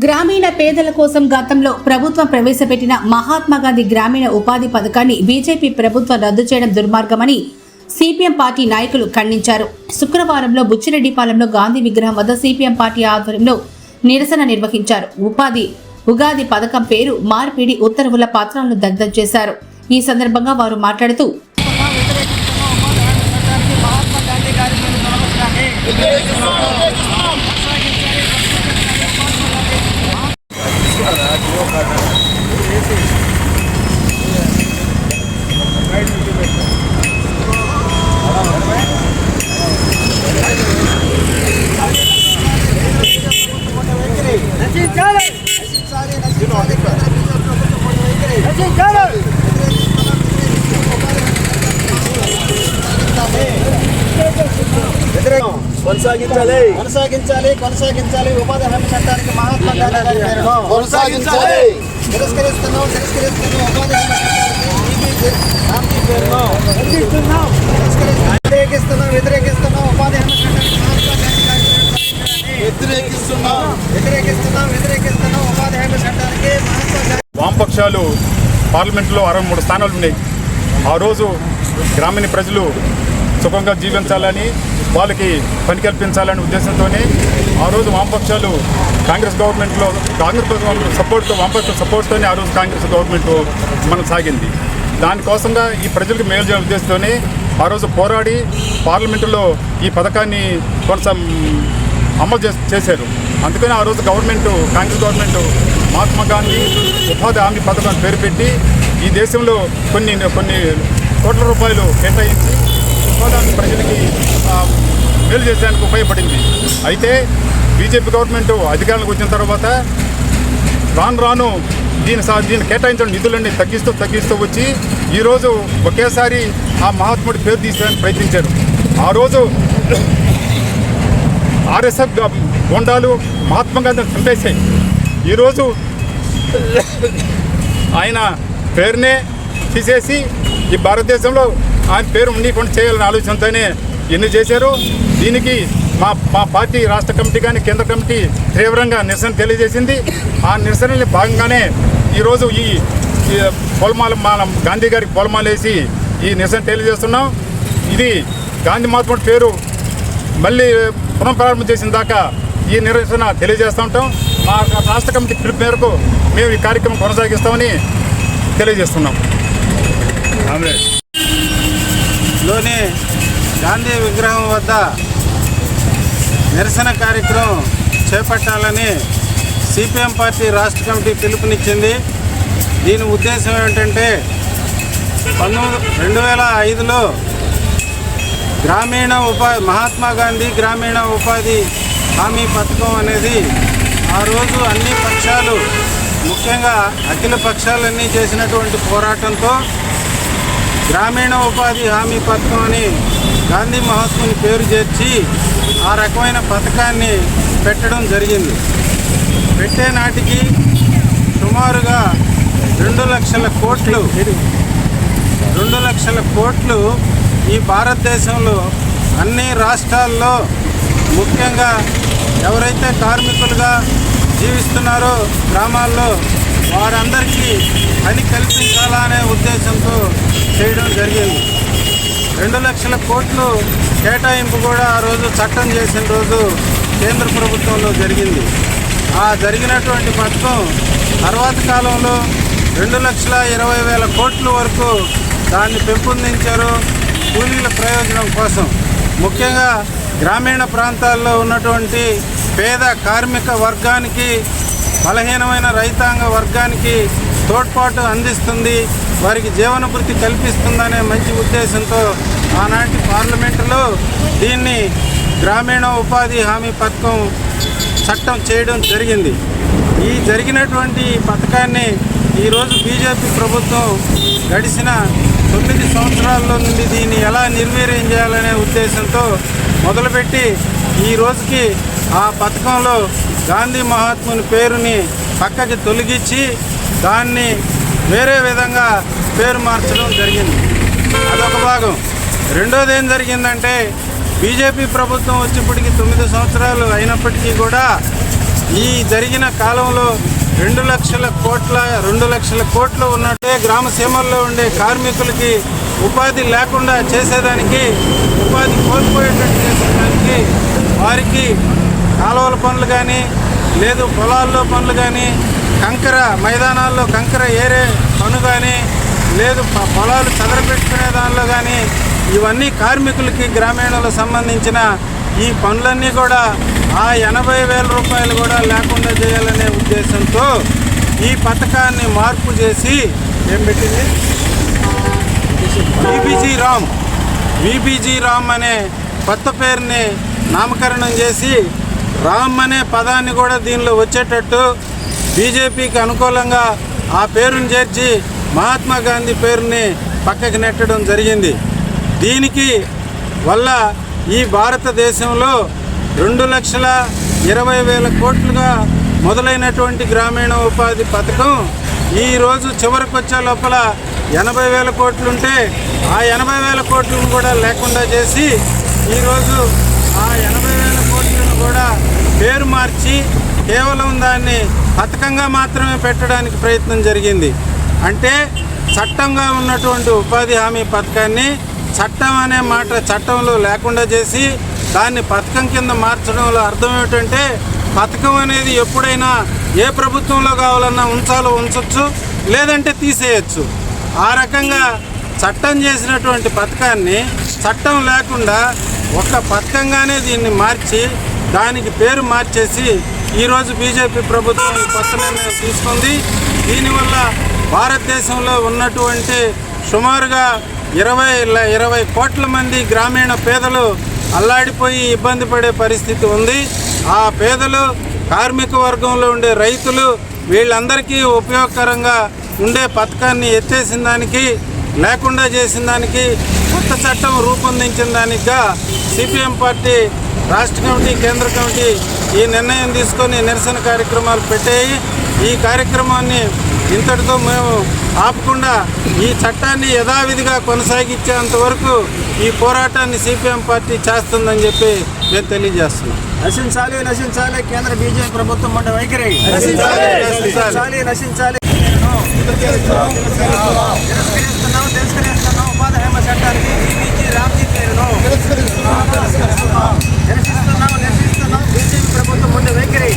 గ్రామీణ పేదల కోసం గతంలో ప్రభుత్వం ప్రవేశపెట్టిన మహాత్మాగాంధీ గ్రామీణ ఉపాధి పథకాన్ని బీజేపీ ప్రభుత్వం రద్దు చేయడం దుర్మార్గమని సిపిఎం పార్టీ నాయకులు ఖండించారు. శుక్రవారంలో బుచ్చిరెడ్డిపాలెంలో గాంధీ విగ్రహం వద్ద సిపిఎం పార్టీ ఆధ్వర్యంలో నిరసన నిర్వహించారు. ఉగాది పథకం పేరు మార్పిడి ఉత్తర్వుల పత్రాలను దగ్ధం చేశారు. ఈ సందర్భంగా వారు మాట్లాడుతూ కొనసాగించాలి ఉపాధి హామీ చట్టానికి మహాత్మా గాంధీ గారి పేరును కొనసాగించాలి. తిరస్కరిస్తున్నాం ఉపాధి హామీ చట్టానికి పేరును వ్యతిరేకిస్తున్నాం ఉపాధి హామీ చట్టానికి మహాత్మా గాంధీ గారి వ్యతిరేకిస్తున్నాం ఉపాధి హామీ చట్టానికి మహాత్మా గాంధీ. వామపక్షాలు పార్లమెంట్లో 63 స్థానాలు ఉన్నాయి. ఆ రోజు గ్రామీణ ప్రజలు సుఖంగా జీవించాలని, వాళ్ళకి పని కల్పించాలనే ఉద్దేశంతోనే ఆ రోజు వామపక్షాలు కాంగ్రెస్ సపోర్ట్తో వామపక్ష సపోర్ట్తోనే ఆ రోజు కాంగ్రెస్ గవర్నమెంట్ మనం సాగింది. దానికోసంగా ఈ ప్రజలకు మేలు చేయడం ఉద్దేశంతోనే ఆ రోజు పోరాడి పార్లమెంటులో ఈ పథకాన్ని అమలు చేశారు. అందుకని ఆ రోజు కాంగ్రెస్ గవర్నమెంట్ మహాత్మా గాంధీ ఉపాధి హామీ పథకం పేరు పెట్టి ఈ దేశంలో కొన్ని కోట్ల రూపాయలు కేటాయించి ఉపాధి ప్రజలకి మేలు చేసేందుకు ఉపయోగపడింది. అయితే బీజేపీ గవర్నమెంట్ అధికారంలోకి వచ్చిన తర్వాత రాను దీన్ని కేటాయించిన నిధులన్నీ తగ్గిస్తూ వచ్చి ఈరోజు ఒకేసారి ఆ మహాత్ముడి పేరు తీసేయడానికి ప్రయత్నించారు. ఆ రోజు ఆర్ఎస్ఎఫ్ గొండాలు మహాత్మా గాంధీని చంపేశాయి. ఈరోజు ఆయన పేరునే తీసేసి ఈ భారతదేశంలో ఆయన పేరు ఉండకుండా చేయాలని ఆలోచనతోనే ఎన్ని చేశారు. దీనికి మా పార్టీ రాష్ట్ర కమిటీ కానీ కేంద్ర కమిటీ తీవ్రంగా నిరసన తెలియజేసింది. ఆ నిరసనలో భాగంగానే ఈరోజు ఈ మన గాంధీ గారికి పొలమాలేసి ఈ నిరసన తెలియజేస్తున్నాం. ఇది గాంధీ మహాత్ముడి పేరు మళ్ళీ పునఃప్రారంభం చేసిన దాకా ఈ నిరసన తెలియజేస్తూ ఉంటాం. మా రాష్ట్ర కమిటీ పిలుపు మేరకు మేము ఈ కార్యక్రమం కొనసాగిస్తామని తెలియజేస్తున్నాం. లోని గాంధీ విగ్రహం వద్ద నిరసన కార్యక్రమం చేపట్టాలని సిపిఎం పార్టీ రాష్ట్ర కమిటీ పిలుపునిచ్చింది. దీని ఉద్దేశం ఏమిటంటే 2005లో మహాత్మా గాంధీ గ్రామీణ ఉపాధి హామీ పథకం అనేది ఆ రోజు అన్ని పక్షాలు, ముఖ్యంగా అఖిల పక్షాలన్నీ చేసినటువంటి పోరాటంతో గ్రామీణ ఉపాధి హామీ పథకం అని గాంధీ మహాత్ముని పేరు చేర్చి ఆ రకమైన పథకాన్ని పెట్టడం జరిగింది. పెట్టే నాటికి సుమారుగా 2 లక్షల కోట్లు ఈ భారతదేశంలో అన్ని రాష్ట్రాల్లో, ముఖ్యంగా ఎవరైతే కార్మికులుగా జీవిస్తున్నారో గ్రామాల్లో వారందరికీ పని కల్పించాలనే ఉద్దేశంతో చేయడం జరిగింది. 2 లక్షల కోట్లు కేటాయింపు కూడా ఆ రోజు చట్టం చేసిన రోజు కేంద్ర ప్రభుత్వంలో జరిగింది. ఆ జరిగినటువంటి పథకం తర్వాత కాలంలో 2,20,000 కోట్ల వరకు దాన్ని పెంపొందించారు కూలీల ప్రయోజనం కోసం. ముఖ్యంగా గ్రామీణ ప్రాంతాల్లో ఉన్నటువంటి పేద కార్మిక వర్గానికి, బలహీనమైన రైతాంగ వర్గానికి తోడ్పాటు అందిస్తుంది, వారికి జీవనభృతి కల్పిస్తుందనే మంచి ఉద్దేశంతో ఆనాటి పార్లమెంటులో దీన్ని గ్రామీణ ఉపాధి హామీ పథకం చట్టం చేయడం జరిగింది. ఈ జరిగినటువంటి పథకాన్ని ఈరోజు బీజేపీ ప్రభుత్వం గడిచిన 9 సంవత్సరాల్లో నుండి దీన్ని ఎలా నిర్వీర్యం చేయాలనే ఉద్దేశంతో మొదలుపెట్టి ఈ రోజుకి ఆ పథకంలో గాంధీ మహాత్ముని పేరుని పక్కకి తొలగించి దాన్ని వేరే విధంగా పేరు మార్చడం జరిగింది. అదొక భాగం. రెండోది ఏం జరిగిందంటే బీజేపీ ప్రభుత్వం వచ్చి ఇప్పటికి 9 సంవత్సరాలు అయినప్పటికీ కూడా ఈ జరిగిన కాలంలో 2 లక్షల కోట్లు ఉన్నట్టే గ్రామ సీమల్లో ఉండే కార్మికులకి ఉపాధి లేకుండా చేసేదానికి, ఉపాధి కోల్పోయేటట్టు చేసేదానికి వారికి కాలువల పనులు కానీ, లేదు పొలాల్లో పనులు కానీ, కంకర మైదానాల్లో కంకర ఏరే పను కానీ, లేదు పొలాలు చదరపెట్టుకునే దానిలో కానీ, ఇవన్నీ కార్మికులకి గ్రామీణులకు సంబంధించిన ఈ పనులన్నీ కూడా ఆ 80,000 రూపాయలు కూడా లేకుండా చేయాలనే ఉద్దేశంతో ఈ పథకాన్ని మార్పు చేసి ఏం పెట్టింది, విబిజీ రామ్ అనే కొత్త పేరుని నామకరణం చేసి రామ్ అనే పదాన్ని కూడా దీనిలో వచ్చేటట్టు బీజేపీకి అనుకూలంగా ఆ పేరును చేర్చి మహాత్మా గాంధీ పేరుని పక్కకి నెట్టడం జరిగింది. దీనికి వల్ల ఈ భారతదేశంలో 2,20,000 కోట్లుగా మొదలైనటువంటి గ్రామీణ ఉపాధి పథకం ఈరోజు చివరికి వచ్చే లోపల 80,000 కోట్లుంటే ఆ 80,000 కోట్లను కూడా లేకుండా చేసి ఈరోజు ఆ 80,000 కోట్లను కూడా పేరు మార్చి కేవలం దాన్ని పథకంగా మాత్రమే పెట్టడానికి ప్రయత్నం జరిగింది. అంటే చట్టంగా ఉన్నటువంటి ఉపాధి హామీ పథకాన్ని చట్టం అనే మాట చట్టంలో లేకుండా చేసి దాన్ని పథకం కింద మార్చడంలో అర్థం ఏమిటంటే, పథకం అనేది ఎప్పుడైనా ఏ ప్రభుత్వంలో కావాలన్నా ఉంచవచ్చు, లేదంటే తీసేయచ్చు. ఆ రకంగా చట్టం చేసినటువంటి పథకాన్ని చట్టం లేకుండా ఒక పథకంగానే దీన్ని మార్చి దానికి పేరు మార్చేసి ఈరోజు బీజేపీ ప్రభుత్వం కొత్త నిర్ణయం తీసుకుంది. దీనివల్ల భారతదేశంలో ఉన్నటువంటి సుమారుగా 20 కోట్ల మంది గ్రామీణ పేదలు అల్లాడిపోయి ఇబ్బంది పడే పరిస్థితి ఉంది. ఆ పేదలు, కార్మిక వర్గంలో ఉండే రైతులు, వీళ్ళందరికీ ఉపయోగకరంగా ఉండే పథకాన్ని ఎత్తేసిన దానికి, లేకుండా చేసిన దానికి, కొత్త చట్టం రూపొందించిన దానికిగా సిపిఎం పార్టీ రాష్ట్ర కమిటీ, కేంద్ర కమిటీ ఈ నిర్ణయం తీసుకొని నిరసన కార్యక్రమాలు పెట్టాయి. ఈ కార్యక్రమాన్ని ఇంతటితో మేము ఆపకుండా ఈ చట్టాన్ని యథావిధిగా కొనసాగించేంత వరకు ఈ పోరాటాన్ని సిపిఎం పార్టీ చేస్తుందని చెప్పి మేము తెలియజేస్తున్నాం. నశించాలి కేంద్ర బీజేపీ ప్రభుత్వం అంటే వైఖరి. నశించాలి. తిరస్కరిస్తున్నాం ఉపాధి హామీ చట్టానికి విబిజీ రామ్జీ పేరును నిరసిస్తున్నాం బీజేపీ ప్రభుత్వం అంటే వైఖరి.